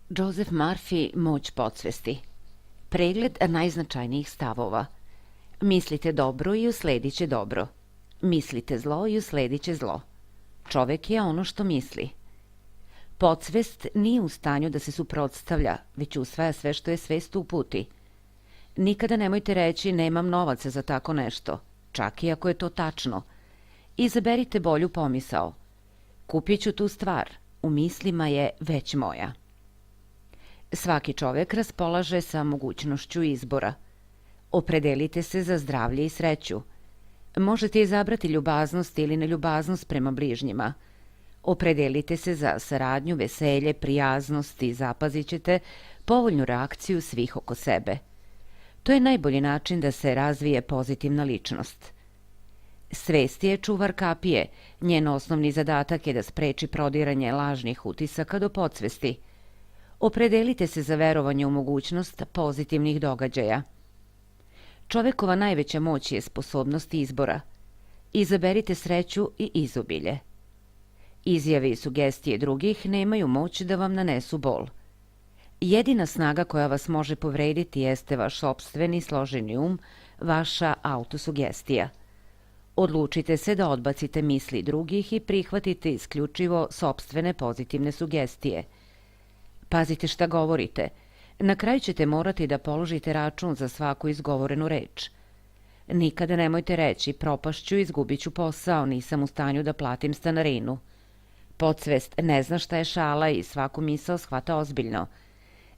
Joseph Murphy, Moć podsvesti. Pregled najznačajnijih stavova. Mislite dobro i usledit će dobro. Mislite zlo i usledit će zlo. Čovek je ono što misli. Podsvest nije u stanju da se suprotstavlja, već usvaja sve što je svest uputi. Nikada nemojte reći nemam novaca za tako nešto, čak i ako je to tačno. Izaberite bolju pomisao. Kupit ću tu stvar, u mislima je već moja. Svaki čovek raspolaže sa mogućnošću izbora. Opredelite se za zdravlje i sreću. Možete izabrati ljubaznost ili neljubaznost prema bližnjima. Opredelite se za saradnju, veselje, prijaznost i zapazit ćete povoljnu reakciju svih oko sebe. To je najbolji način da se razvije pozitivna ličnost. Svest je čuvar kapije, njen osnovni zadatak je da spreči prodiranje lažnih utisaka do podsvesti. Opredelite se za verovanje u mogućnost pozitivnih događaja. Čovekova najveća moć je sposobnost izbora. Izaberite sreću i izobilje. Izjave i sugestije drugih nemaju moć da vam nanesu bol. Jedina snaga koja vas može povrediti jeste vaš sopstveni složeni vaša autosugestija. Odlučite se da odbacite misli drugih i prihvatite isključivo sopstvene pozitivne sugestije. Pazite šta govorite. Na kraju ćete morati da položite račun za svaku izgovorenu reč. Nikada nemojte reći propašću, izgubit ću posao, nisam u stanju da platim stanarinu. Podsvest ne zna šta je šala i svaku misao shvata ozbiljno.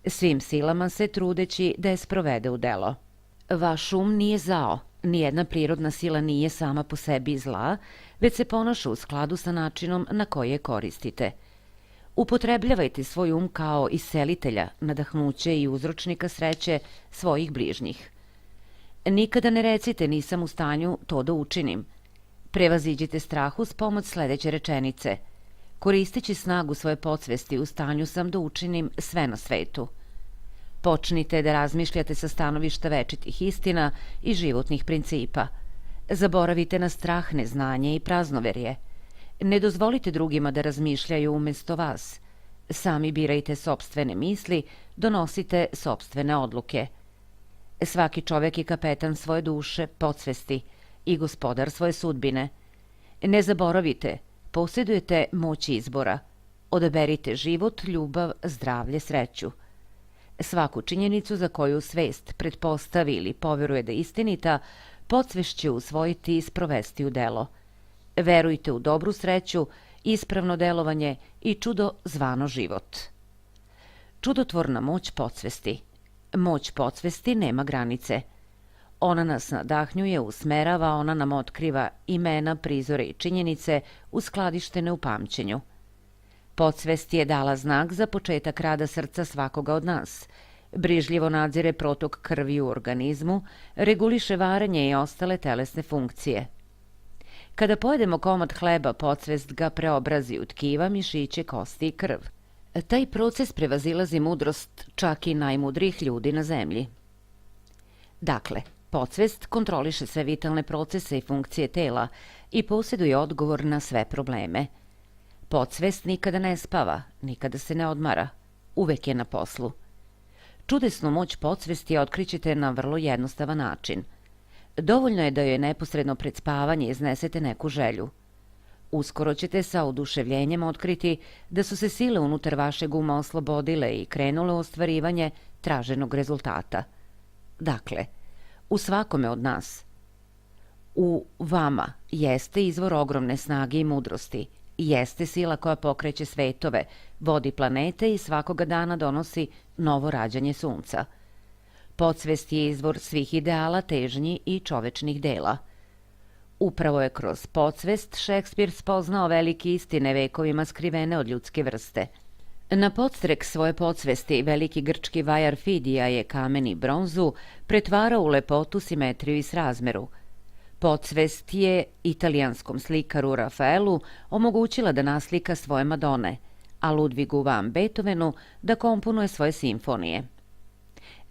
Svim silama se trudeći da je sprovede u delo. Vaš nije zao. Nijedna prirodna sila nije sama po sebi zla, već se ponaša u skladu sa načinom na koji je koristite. Upotrebljavajte svoj kao iselitelja, nadahnuće i uzročnika sreće svojih bližnjih. Nikada ne recite nisam u stanju to da učinim. Prevaziđite strah uz pomoć sledeće rečenice. Koristeći snagu svoje podsvesti u stanju sam da učinim sve na svetu. Počnite da razmišljate sa stanovišta večitih istina i životnih principa. Zaboravite na strah, neznanje i praznoverje. Ne dozvolite drugima da razmišljaju umesto vas. Sami birajte sopstvene misli, donosite sopstvene odluke. Svaki čovek je kapetan svoje duše, podsvesti i gospodar svoje sudbine. Ne zaboravite, posjedujete moć izbora. Odaberite život, ljubav, zdravlje, sreću. Svaku činjenicu za koju svest pretpostavi ili poveruje da je istinita, podsvest će usvojiti i sprovesti u delo. Verujte u dobru sreću, ispravno delovanje i čudo zvano život. Čudotvorna moć podsvesti. Moć podsvesti nema granice. Ona nas nadahnjuje, usmerava, ona nam otkriva imena, prizore i činjenice uskladištene u pamćenju. Podsvest je dala znak za početak rada srca svakoga od nas. Brižljivo nadzire protok krvi u organizmu, reguliše varenje i ostale telesne funkcije. Kada pojedemo komad hleba, podsvest ga preobrazi u tkiva, mišiće, kosti i krv. Taj proces prevazilazi mudrost čak i najmudrijih ljudi na zemlji. Dakle, podsvest kontroliše sve vitalne procese i funkcije tela i posjeduje odgovor na sve probleme. Podsvest nikada ne spava, nikada se ne odmara, uvek je na poslu. Čudesnu moć podsvesti otkrićete na vrlo jednostavan način. Dovoljno je da joj neposredno pred spavanje iznesete neku želju. Uskoro ćete sa oduševljenjem otkriti da su se sile unutar vašeg uma oslobodile i krenule u ostvarivanje traženog rezultata. Dakle, u svakome od nas, u vama jeste izvor ogromne snage i mudrosti, jeste sila koja pokreće svetove, vodi planete i svakoga dana donosi novo rađanje sunca. Podsvest je izvor svih ideala, težnji i čovečnih dela. Upravo je kroz podsvest Šekspir spoznao velike istine vekovima skrivene od ljudske vrste. Na podstrek svoje podsvesti veliki grčki vajar Fidija je kamen i bronzu pretvarao u lepotu, simetriju i srazmeru. Podsvest je italijanskom slikaru Rafaelu omogućila da naslika svoje Madone, a Ludvigu van Beethovenu da komponuje svoje simfonije.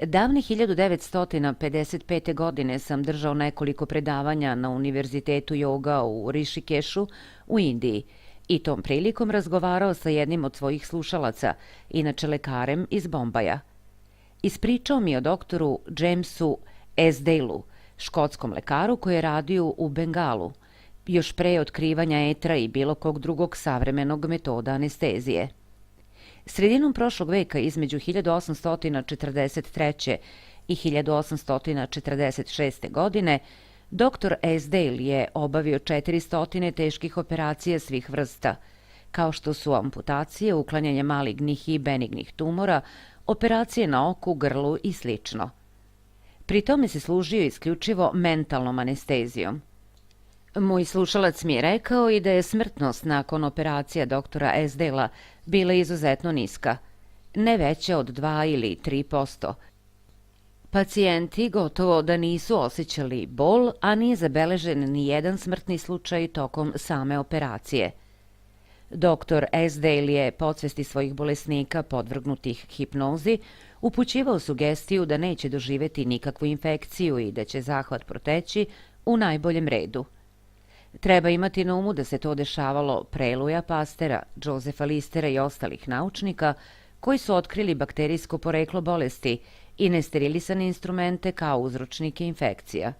Davne 1955. godine sam držao nekoliko predavanja na Univerzitetu joga u Rišikešu u Indiji i tom prilikom razgovarao sa jednim od svojih slušalaca, inače lekarem iz Bombaja. Ispričao mi o doktoru Jamesu Esdaleu, škotskom lekaru koji je radio u Bengalu, još pre otkrivanja etra i bilo kog drugog savremenog metoda anestezije. Sredinom prošlog veka, između 1843. i 1846. godine, dr. Esdale je obavio 400 teških operacija svih vrsta, kao što su amputacije, uklanjanje malignih i benignih tumora, operacije na oku, grlu i sl. Pri tome se služio isključivo mentalnom anestezijom. Moj slušalac mi je rekao i da je smrtnost nakon operacija doktora Esdalea bila izuzetno niska, ne veća od 2 ili 3%. Pacijenti gotovo da nisu osjećali bol, a nije zabeležen ni jedan smrtni slučaj tokom same operacije. Dr. Esdale je podsvesti svojih bolesnika podvrgnutih hipnozi upućivao sugestiju da neće doživeti nikakvu infekciju i da će zahvat proteći u najboljem redu. Treba imati na umu da se to dešavalo pre Louisa Pasteura, Josepha Listera i ostalih naučnika koji su otkrili bakterijsko poreklo bolesti i nesterilisane instrumente kao uzročnike infekcija.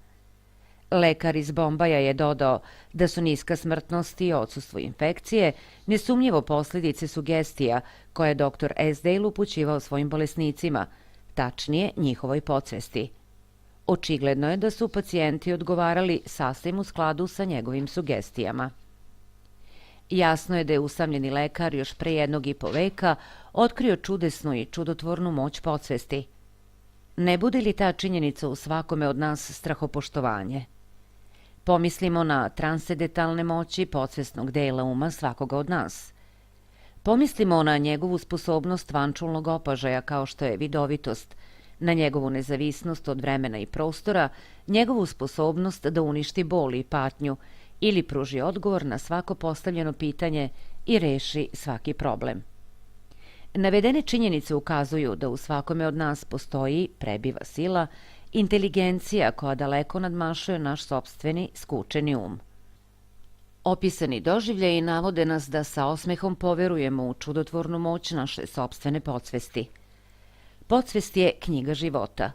Lekar iz Bombaja je dodao da su niska smrtnost i odsustvo infekcije nesumnjivo posljedice sugestija koje je dr. Esdale upućivao svojim bolesnicima, tačnije njihovoj podsvesti. Očigledno je da su pacijenti odgovarali sasvim u skladu sa njegovim sugestijama. Jasno je da je usamljeni lekar još pre 1,5 veka otkrio čudesnu i čudotvornu moć podsvesti. Ne bude li ta činjenica u svakome od nas strahopoštovanje? Pomislimo na transcendentalne moći podsvesnog dela uma svakoga od nas. Pomislimo na njegovu sposobnost vančulnog opažaja kao što je vidovitost, na njegovu nezavisnost od vremena i prostora, njegovu sposobnost da uništi bol i patnju ili pruži odgovor na svako postavljeno pitanje i reši svaki problem. Navedene činjenice ukazuju da u svakome od nas postoji prebiva sila, inteligencija koja daleko nadmašuje naš sopstveni skučeni um. Opisani doživljaji navode nas da sa osmehom poverujemo u čudotvornu moć naše sopstvene podsvesti. Podsvest je knjiga života.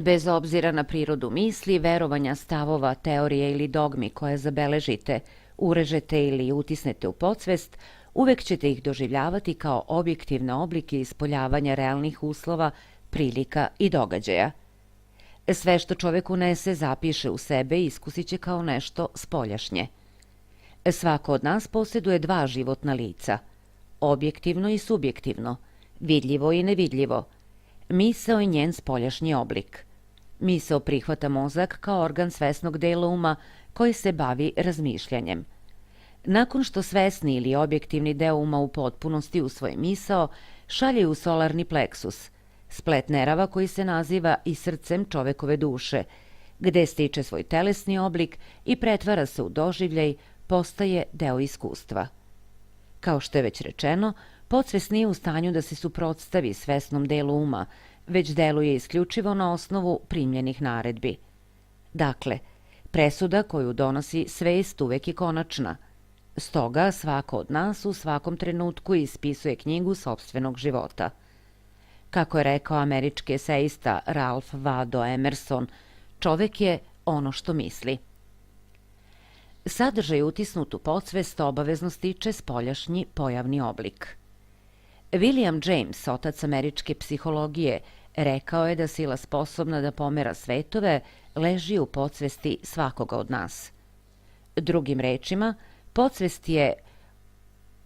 Bez obzira na prirodu misli, verovanja, stavova, teorije ili dogmi koje zabeležite, urežete ili utisnete u podsvest, uvek ćete ih doživljavati kao objektivne oblike ispoljavanja realnih uslova, prilika i događaja. Sve što čovek unese, zapiše u sebe i iskusit će kao nešto spoljašnje. Svako od nas posjeduje 2 životna lica, objektivno i subjektivno, vidljivo i nevidljivo, misao i njen spoljašnji oblik. Misao prihvata mozak kao organ svesnog dela uma koji se bavi razmišljanjem. Nakon što svesni ili objektivni deo uma u potpunosti usvoji misao, šalje u solarni pleksus, splet nerava koji se naziva i srcem čovekove duše, gde stiče svoj telesni oblik i pretvara se u doživljaj, postaje deo iskustva. Kao što je već rečeno, podsvest nije u stanju da se suprotstavi svesnom delu uma, već deluje isključivo na osnovu primljenih naredbi. Dakle, presuda koju donosi svest uvek je konačna. Stoga svako od nas u svakom trenutku ispisuje knjigu sopstvenog života. Kako je rekao američki eseista Ralph Waldo Emerson, čovek je ono što misli. Sadržaj utisnut u podsvest obavezno stiče spoljašnji pojavni oblik. William James, otac američke psihologije, rekao je da sila sposobna da pomera svetove leži u podsvesti svakoga od nas. Drugim rečima, podsvest je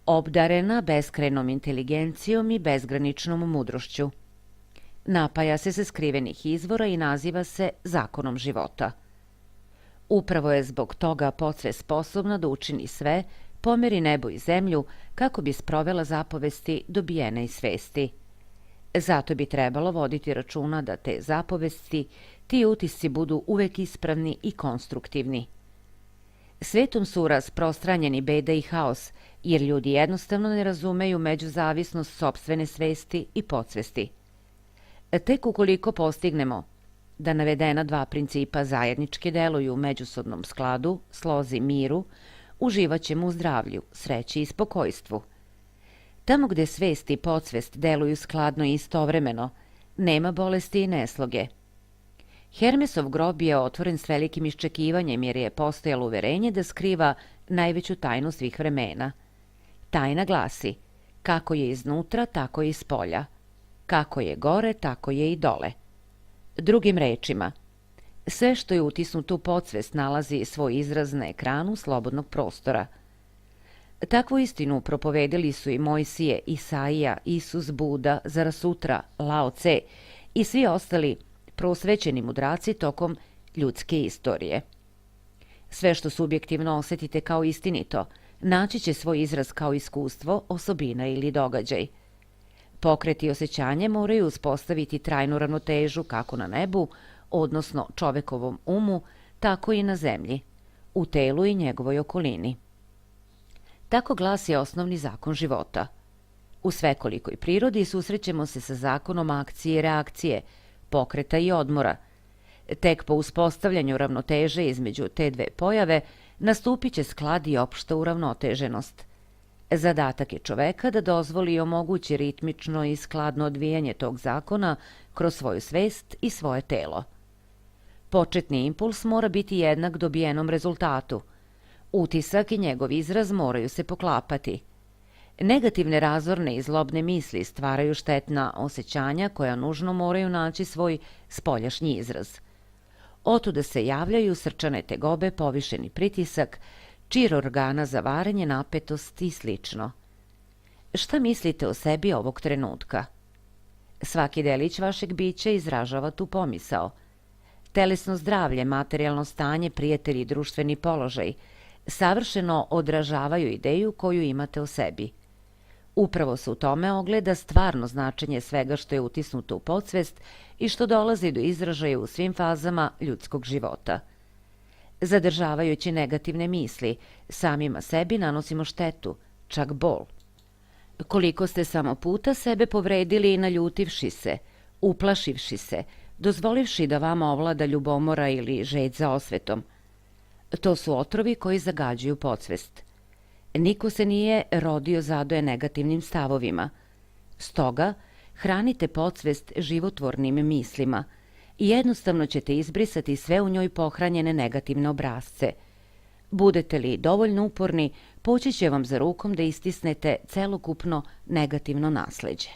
obdarena beskrajnom inteligencijom i bezgraničnom mudrošću. Napaja se sa skrivenih izvora i naziva se zakonom života. Upravo je zbog toga podsvest sposobna da učini sve, pomeri nebo i zemlju kako bi sprovela zapovesti dobijene iz svesti. Zato bi trebalo voditi računa da te zapovesti, ti utisci budu uvek ispravni i konstruktivni. Svetom su rasprostranjeni beda i haos, jer ljudi jednostavno ne razumeju međuzavisnost sopstvene svesti i podsvesti. Tek ukoliko postignemo da navedena 2 principa zajednički deluju u međusobnom skladu, slozi, miru, Uživat ćemo u zdravlju, sreći i spokojstvu. Tamo gde svest i podsvest deluju skladno i istovremeno, nema bolesti i nesloge. Hermesov grob je otvoren s velikim iščekivanjem jer je postojalo uverenje da skriva najveću tajnu svih vremena. Tajna glasi: kako je iznutra, tako je iz polja. Kako je gore, tako je i dole. Drugim rečima, sve što je utisnuto u podsvest nalazi svoj izraz na ekranu slobodnog prostora. Takvu istinu propovedili su i Mojsije, Isaija, Isus, Buda, Zarasutra, Lao Tse i svi ostali prosvećeni mudraci tokom ljudske istorije. Sve što subjektivno osetite kao istinito, naći će svoj izraz kao iskustvo, osobina ili događaj. Pokret i osjećanje moraju uspostaviti trajnu ravnotežu kako na nebu, odnosno čovekovom umu, tako i na zemlji, u telu i njegovoj okolini. Tako glasi osnovni zakon života. U svekolikoj prirodi susrećemo se sa zakonom akcije i reakcije, pokreta i odmora. Tek po uspostavljanju ravnoteže između te dve pojave nastupit će sklad i opšta uravnoteženost. Zadatak je čoveka da dozvoli i omogući ritmično i skladno odvijanje tog zakona kroz svoju svest i svoje telo. Početni impuls mora biti jednak dobijenom rezultatu. Utisak i njegov izraz moraju se poklapati. Negativne razorne i zlobne misli stvaraju štetna osjećanja koja nužno moraju naći svoj spoljašnji izraz. Otuda se javljaju srčane tegobe, povišeni pritisak, čir organa za varenje, napetost i slično. Šta mislite o sebi ovog trenutka? Svaki delić vašeg bića izražava tu pomisao. Telesno zdravlje, materijalno stanje, prijatelji i društveni položaj savršeno odražavaju ideju koju imate o sebi. Upravo se u tome ogleda stvarno značenje svega što je utisnuto u podsvest i što dolazi do izražaja u svim fazama ljudskog života. Zadržavajući negativne misli, samima sebi nanosimo štetu, čak bol. Koliko ste samo puta sebe povredili naljutivši se, uplašivši se, dozvolivši da vama ovlada ljubomora ili žeđ za osvetom. To su otrovi koji zagađuju podsvest. Niko se nije rodio zadoje negativnim stavovima. Stoga, hranite podsvest životvornim mislima i jednostavno ćete izbrisati sve u njoj pohranjene negativne obrasce. Budete li dovoljno uporni, poći će vam za rukom da istisnete celokupno negativno nasleđe.